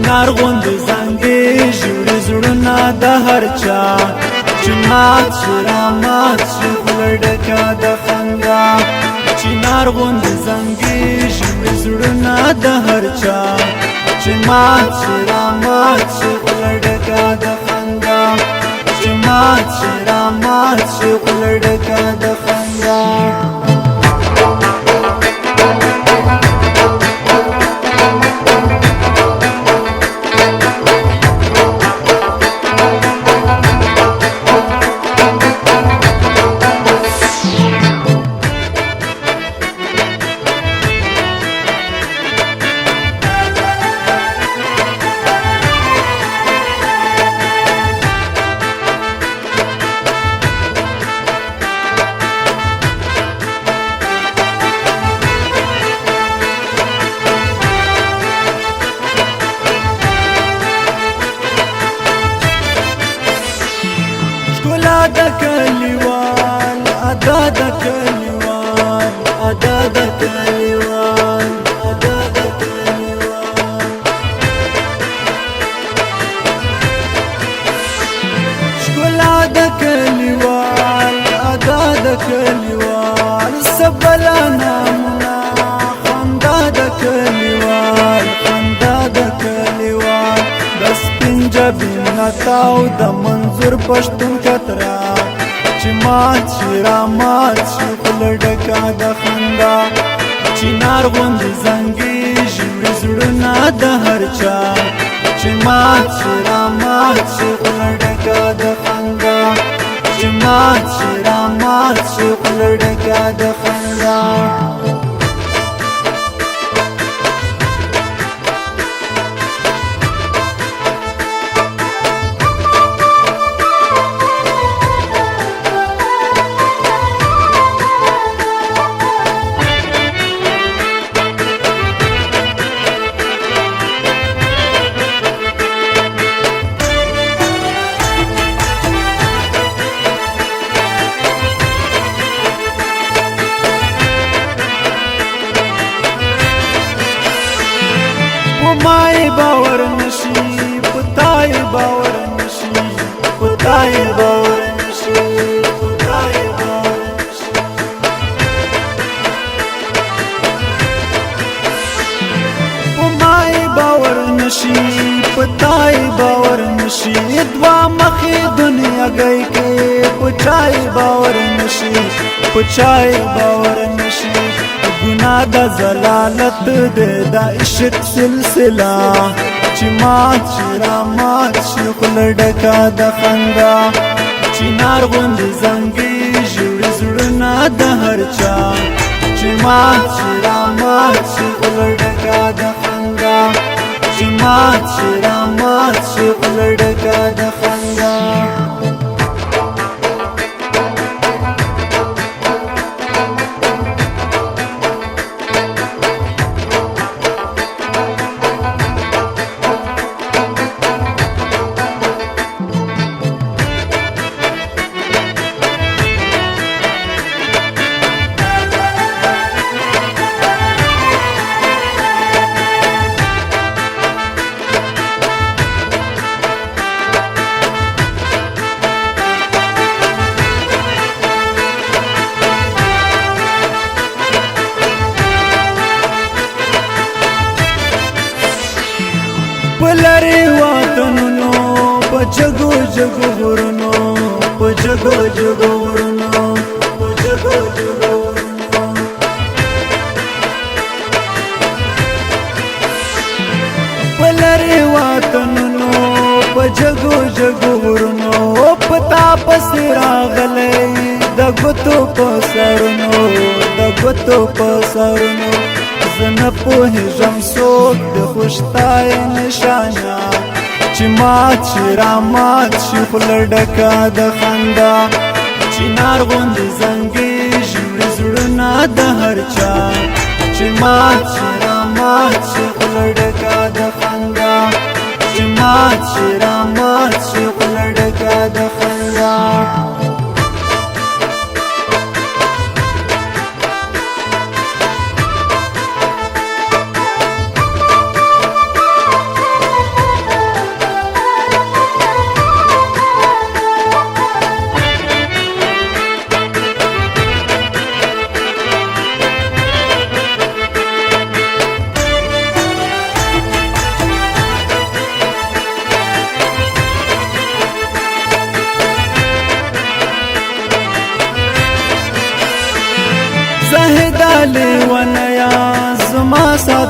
چنار غوند زنګي ژوړي زړونه د هر چا چې مات شي رامات شي خوله ډکه د خندا چنار غوند زنګي ژوړي زړونه د هر چا چې مات شي رامات شي خوله ډکه د خندا چې مات شي رامات شي خوله ډکه د خندا د کلیوال ادا د کلیوال ادا د کلیوال ادا د کلیوال ښکلا د کلیوال ادا د کلیوال سبلا نامونه خندا د کلیوال خندا د کلیوال د سپین جبین تاو د منظور پښتون کترا چې مات شي رامات شي خوله ډکه د خندا چنار غوند زنګي ژوړي زړونه د هر چا چې مات شي رامات شي خوله ډکه د خندا چې مات شي رامات شي خوله ډکه د خندا مای باور نشي پتاي باور نشي پتاي باور نشي پتاي باور نشي مای باور نشي پتاي باور نشي دوا مخې دنیا گئی کې پچای باور نشي پچای باور نشي گناہ دا زلالت دے دا عشق سلسلہ چی مات شی رامات شی خوله ډکه د خندا چنار غوند زنګي ژوړي زړونه د هر چا چی مات شی رامات شی خوله ډکه د خندا چی مات شی رامات شی خوله ډکه د خندا پلری وطنونو په جګو جګو ورونو په جګو جګو ورونو په جګو جګو ورونو پلری وطنونو په جګو جګو ورونو پتا پسې راغلی د ګوتو په سرونو د ګوتو په سرونو زنه پوهېږم څوک د خوشتای نشانه چې مات شي رامات شي خوله ډکه د خندا چنار غوند زنګي ژوړي زړونه د هر چا چې مات شي رامات شي خوله ډکه د خندا چې مات شي رامات شي خوله ډکه د خندا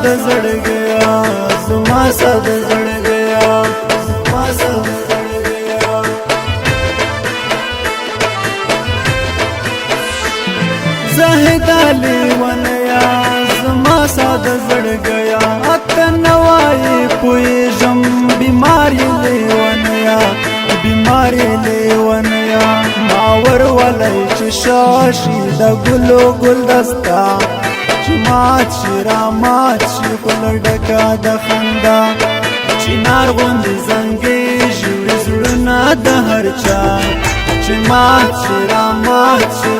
सादा जड़ गया जुमा सादा जड़ गया जुमा सादा जड़ गया ज़ाहिदा लेवनया जुमा सादा जड़ गया अतनवाई पुयजम बीमारी लेवनया बीमारी लेवनया मावर वालाई चशाशी दा गुलो गुलदस्ता چی رامات شي خوله ډکه د خندا چنار غوندې زنګې ژوړي زړونه د هر چا چې مات شي رامات شي